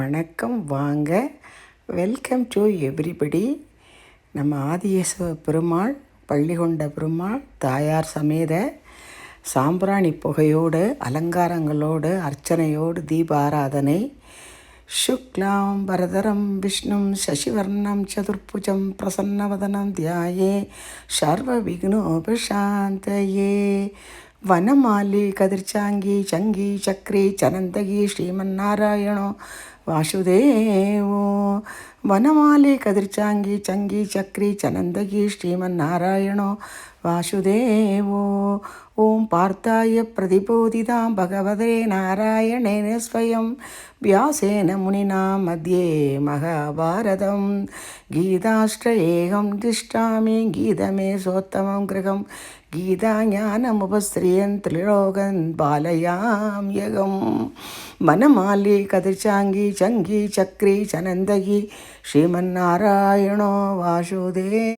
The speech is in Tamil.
வணக்கம் வாங்க. Welcome to everybody. நம்ம ஆதியேசவ பெருமாள், பள்ளிகொண்ட பெருமாள், தாயார் சமேத சாம்பிராணி புகையோடு, அலங்காரங்களோடு, அர்ச்சனையோடு தீபாராதனை. சுக்லாம் பரதரம் விஷ்ணும் சசிவர்ணம் சதுர்புஜம் பிரசன்னவதனம் தியாயே சர்வ விக்னோபசாந்தயே. வனமாலி கதிர்ச்சாங்கி சங்கி சக்ரி சனந்தகி ஸ்ரீமன்னாராயணோ வாசுதேவோ. வனமாலி கதிர்ச்சாங்கி சங்கி சக்ரி சனந்தகி ஸ்ரீமன்னாராயணோ வாசுதேவோ. ஓம் பார்த்தாய பிரதிபோதிதாம் பகவதே நாராயணேன ஸ்வயம் வியாசேன முனினா மத்தியே மகாபாரதம் கீதாஷ்டஏகம் திஷ்டாமி கீதமே சோத்தமம் கிரகம் கீதா ஞானமுபஸ்திரியன் திரிலோகன் பாலயாம் யகம். வனமாலி கதிர்ச்சாங்கி சங்கி சக்ரி சனந்தகி ஸ்ரீமன்னாராயணோ வாசுதே.